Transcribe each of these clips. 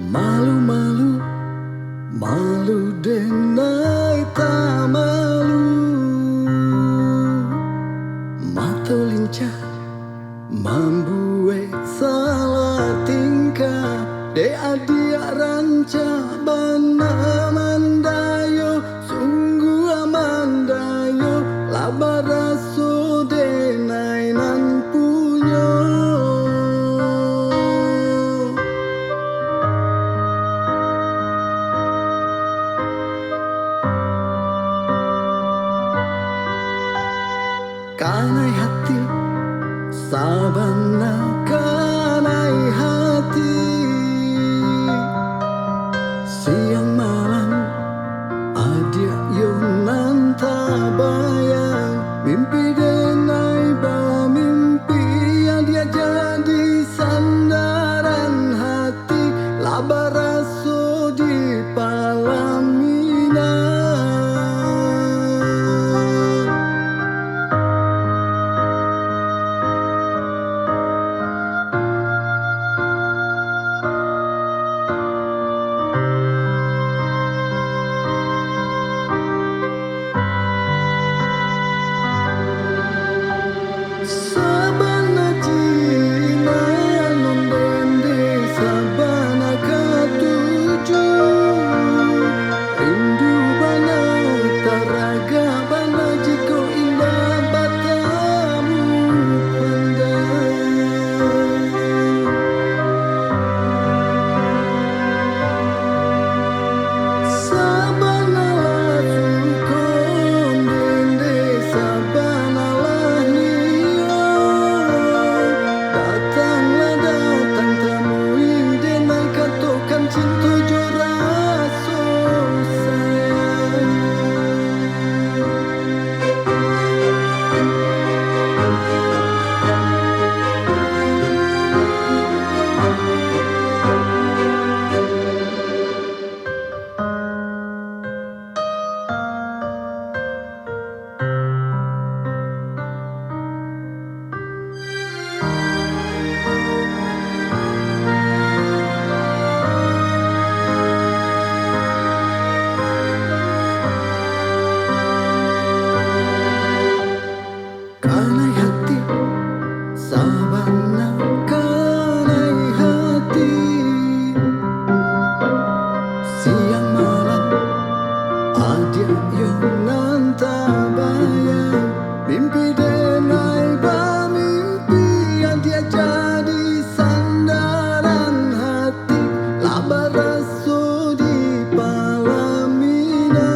Malu-malu, malu denai tak malu. Mata lincah membuat salah tingkah. De adia ranca bana mandayo, sungguh amandayo, labaraso denai nan punyo. Kanai hati, sabana kanai hati. Siang malam adia yonan tabayang, mimpi denai ba mimpi yang dia jadi sandaran hati, labaraso di palamina. Sabana Cina nondende sabana katuju, rindu bana taraga bana jiko indah batamu pandang. Sabana lasu dende sabana lah nio, datanglah datang temui denai katokan cinta jo raso sayang. Kanai hati, sabana kanai hati. Siang malam adia yonan tabayang, mimpi denai ba mimpi yang dia jadi sandaran hati, labaraso di palamina.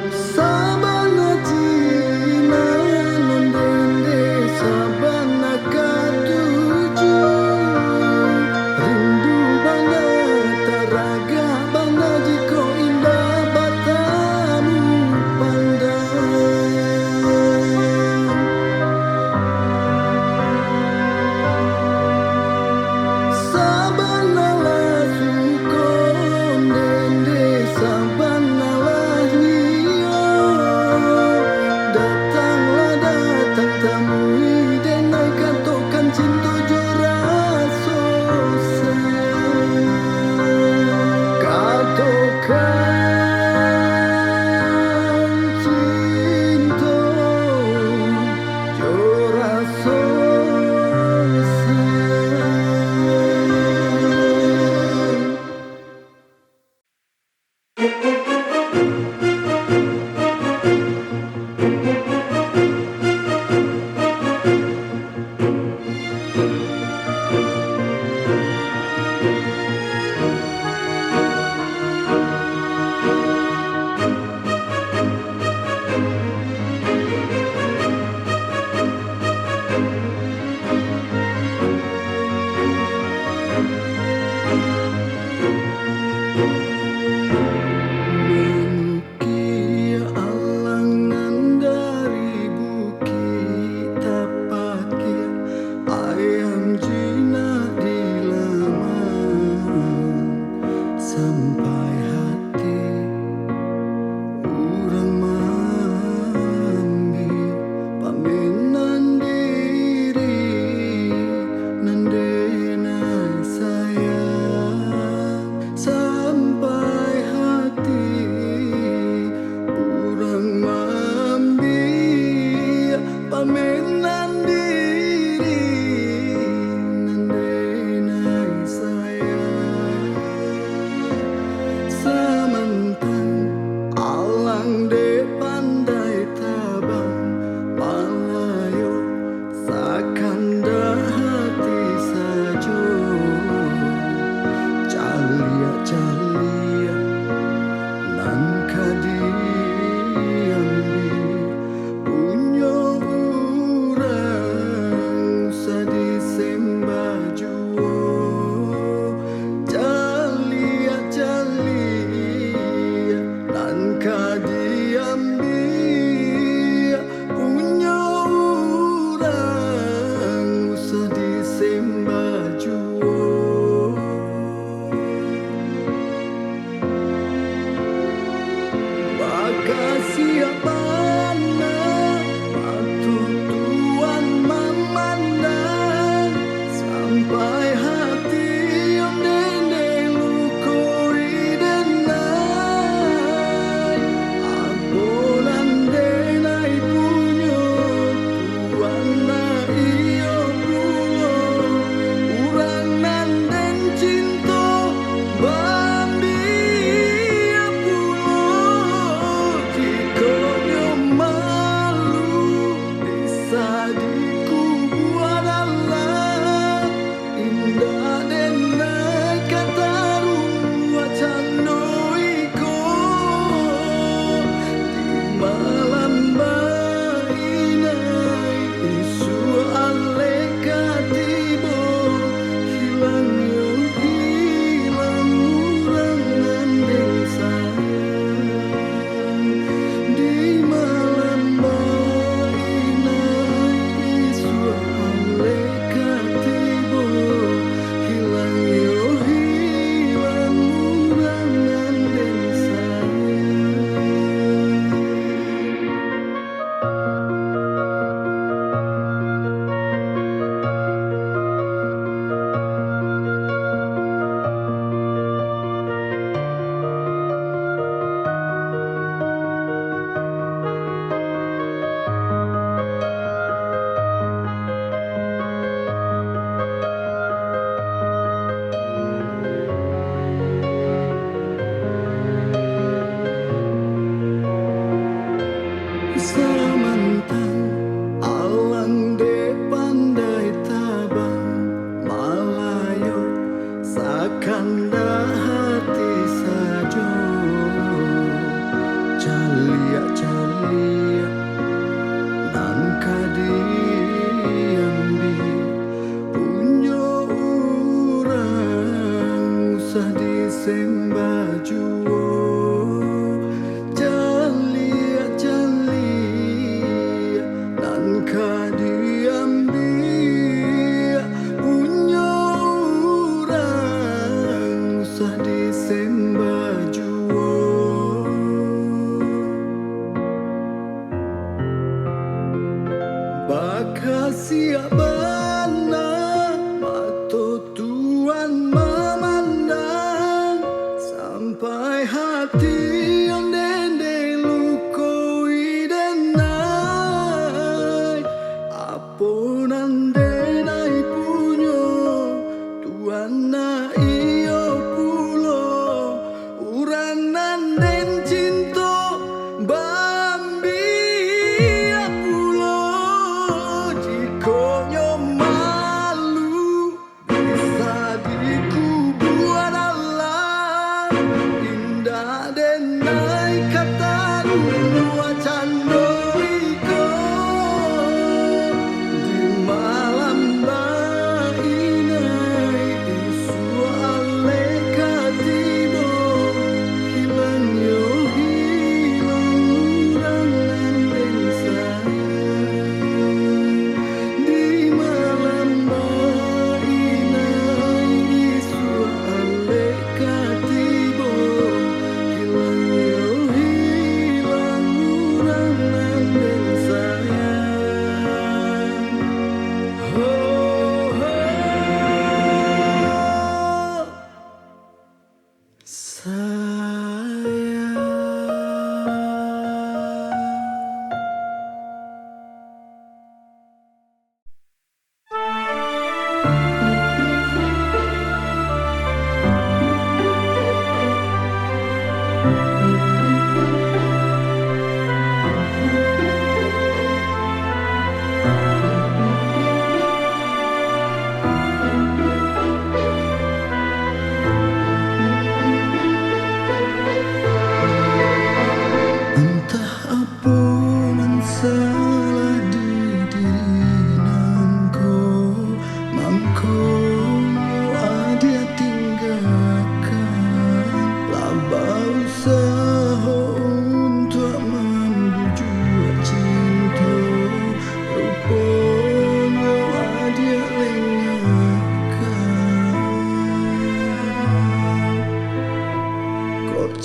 Sabana Cina nondende sabana katu.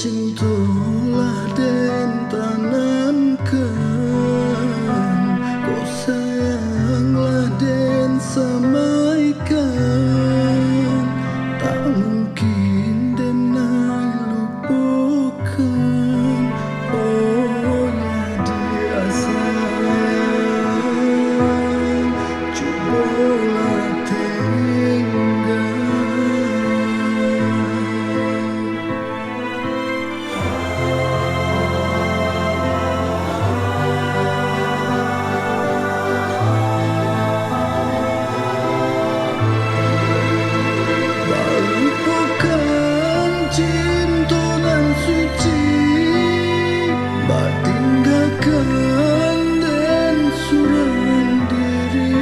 cintalah dan tanamkan, kau sayanglah dan samaikan, tak mungkin denai lupakan. Oh ya dia sayang, cobalah tinggal. Cinta nan suci, bak tinggalkan dan surang diri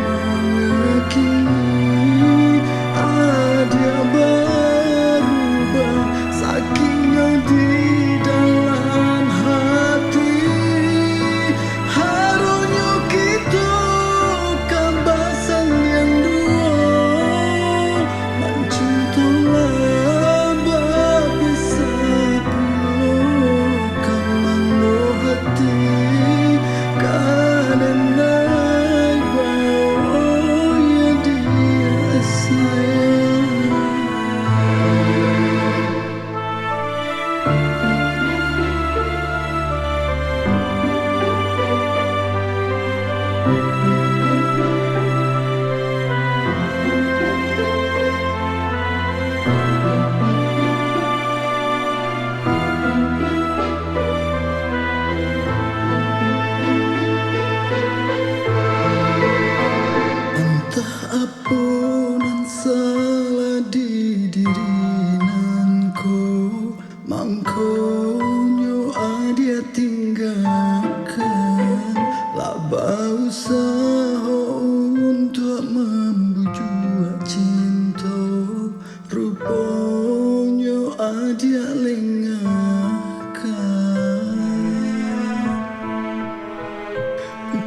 mengakini dia berubah sakingnya di dalam hati. Harusnya kita kambasan yang dua mencintalah Apunan salah di diri nanko, mangkonyo dia tinggalkan, laba usaha untuk membujuk cinta, ruponyo dia lengahkan.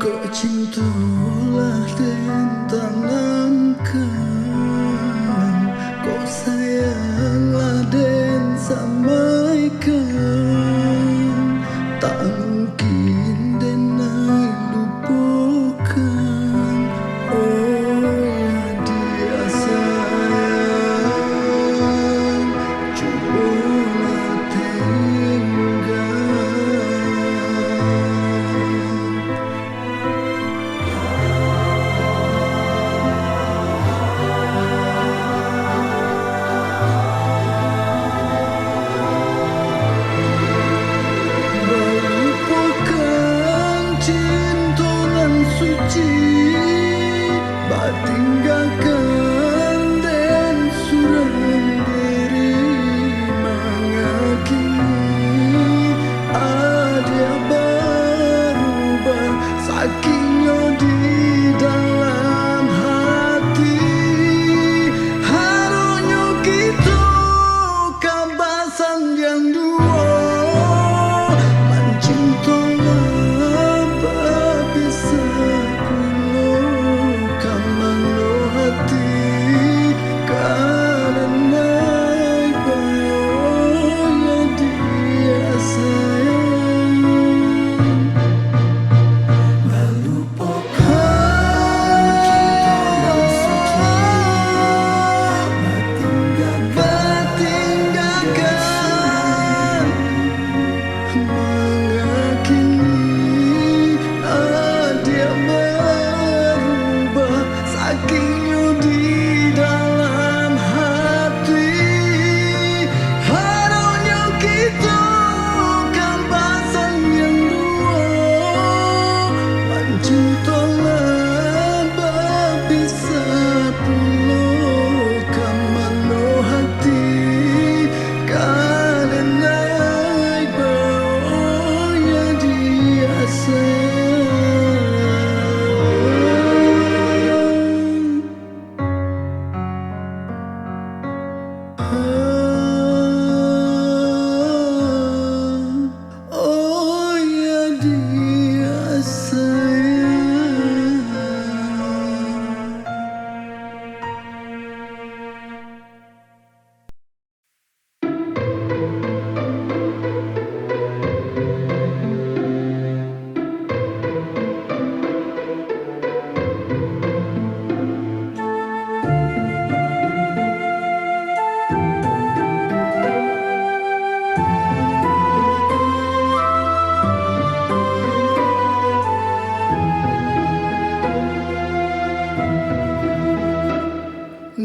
Kau cintalah dan tanamkan, kau sayang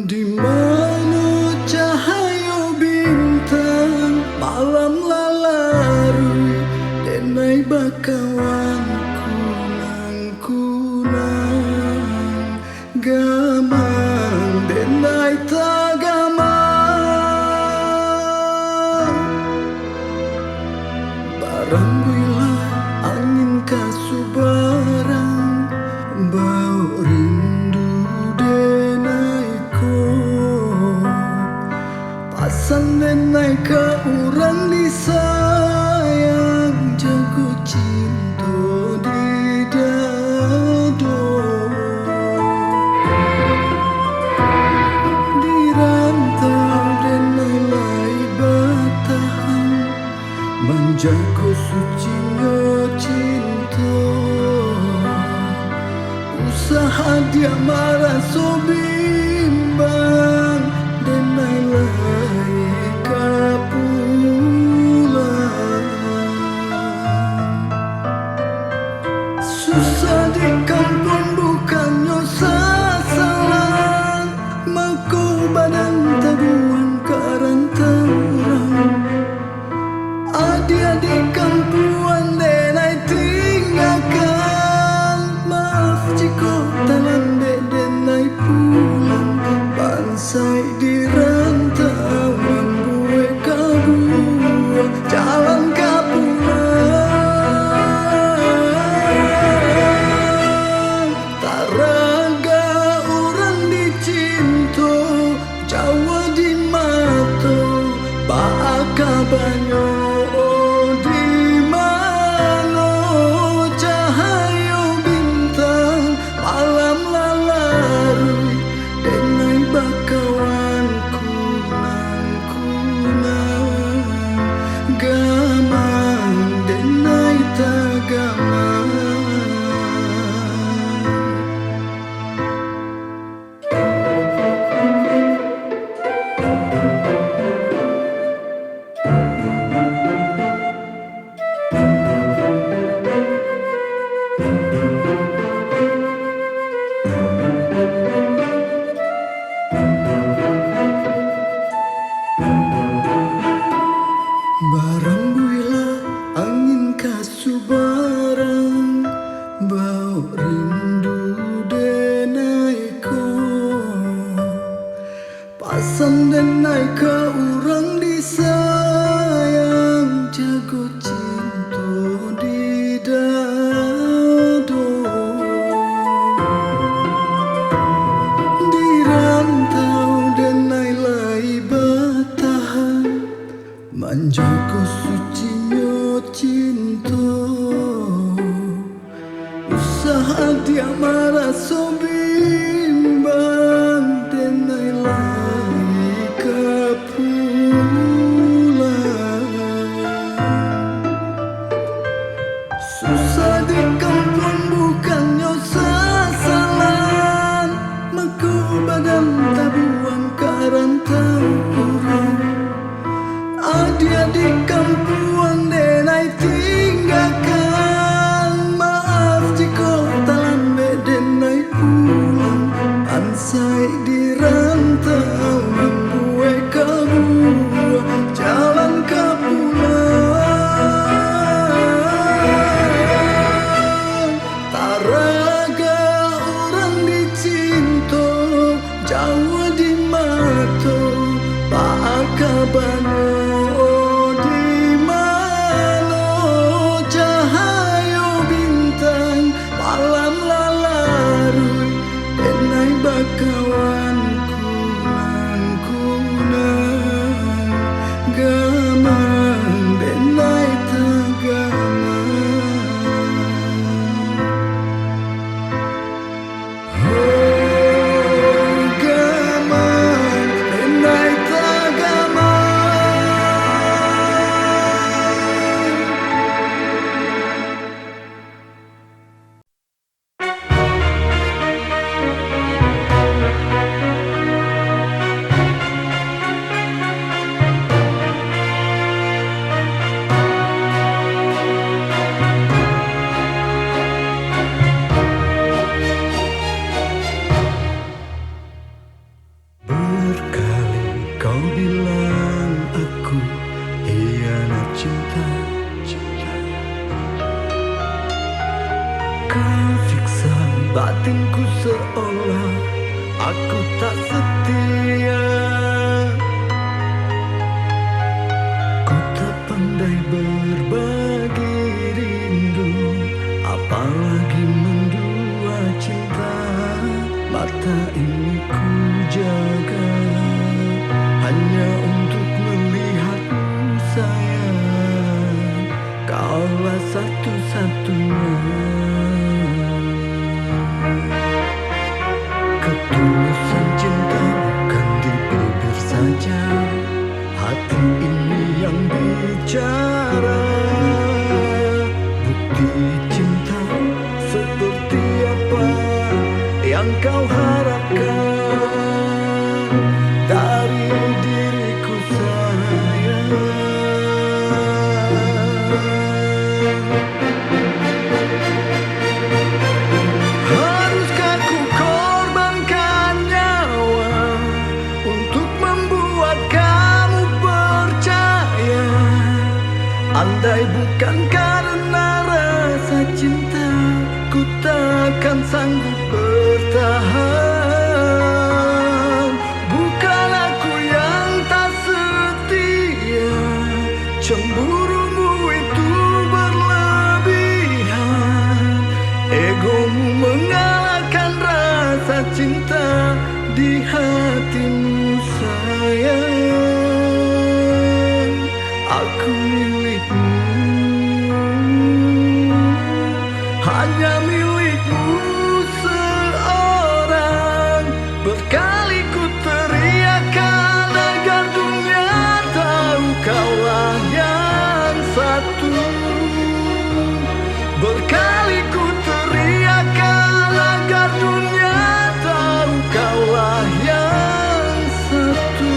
Di mana cahaya bintang malam lalarui denai bakawan kunang-kunang gamang denai tagamang barang bila angin kasubarang bau rindu denai ko pasan denai ka urang disayang jago cinta di dado di rantau denai lai batahan menjago sucinya cinta usaha dia marah so bimbang denai lai kapulang susah di kampung bukannya sasaran mako badan tabuan karantau orang adik-adik kampuan denai tinggalkan maaf jika dalam denai pulang bansai di rantau membuat kabur jalan kapulang taraga orang dicinta Jawa di mata baka banyak barang bila angin kasubarang bau rindu denai ko pasan denai ka urang disayang jago cinta di dado di rantau denai lai batahan menjaga sucinya cinta usaha dia marah so bimbang denai lai kapulang susah di kampung bukannya sasalan mako badan tabuan karantau orang adik-adik kampuan denai tinggalkan maaf jika talambe denai pulang ansai di rantau membuat kabur jalan kapulang taraga orang dicinta Jawa di mata baka banyak kawan kunang-kunang gamang denai tagamang oh gamang denai tagamang. kau bilang aku hianat cinta. Kau siksa batinku seolah aku tak setia. Ku tak pandai berbagi rindu, apalagi mendua cinta. Mata ini ku jaga hanya untuk melihatmu sayang. Kaulah satu-satunya. Ketulusan cinta bukan di bibir saja, hati ini yang bicara. Bukti cinta seperti apa yang kau harapkan dari diriku sayang. Haruskah ku korbankan nyawa untuk membuat kamu percaya? Andai bukan karena rasa cinta, ku takkan sanggup bertahan. Bukan aku yang tak setia, cemburumu itu berlebihan. Egomu mengalahkan rasa cinta di hatimu sayang. Aku milikmu, hanya milikmu seorang. Berkali ku teriakkan agar dunia tahu kaulah yang satu. Berkali ku teriakkan agar dunia tahu kaulah yang satu.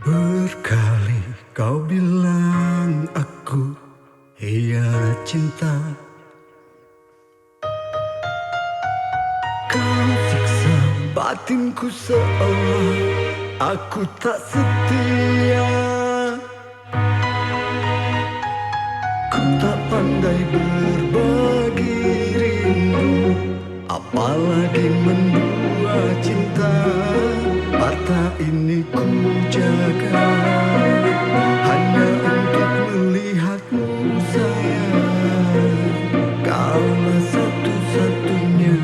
Berkali kau bilang aku hianat cinta. Kau siksa batinku seolah aku tak setia. Ku tak pandai berbagi rindu, apalagi mendua cinta. Mata ini ku jaga hanya untuk melihatmu sayang. Kaulah satu-satunya.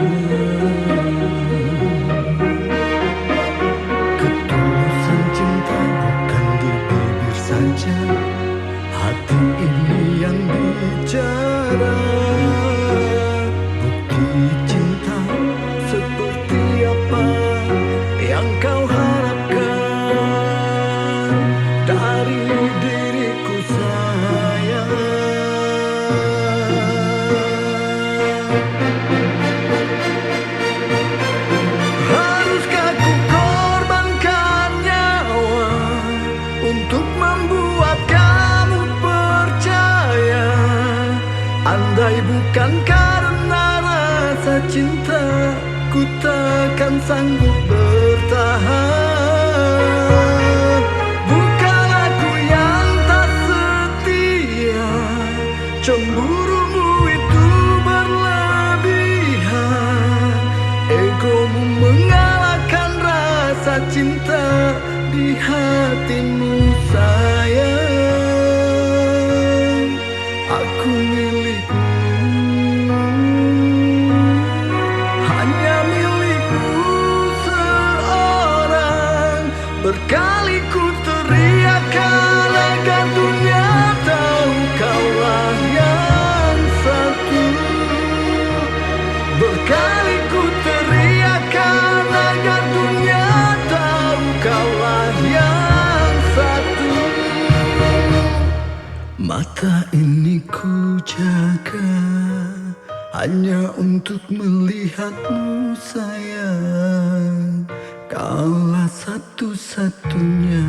Ketulusan cinta bukan di bibir saja, hati ini yang bicara. Bukti cinta seperti apa yang kau harapkan dari diriku sayang. Haruskah ku korbankan nyawa untuk membuat kamu percaya? Andai bukan karena rasa cinta, ku takkan sanggup bertahan. Bukan aku yang tak setia, cemburumu itu berlebihan. Egomu mengalahkan rasa cinta di hatimu sayang. Aku milikmu, hanya milikmu seorang. Berkali ku teriakkan agar dunia tahu kaulah yang satu. Berkali ku teriakkan agar dunia tahu kaulah yang satu. Mata ini ku jaga hanya untuk melihatmu sayang, kaulah satu-satunya.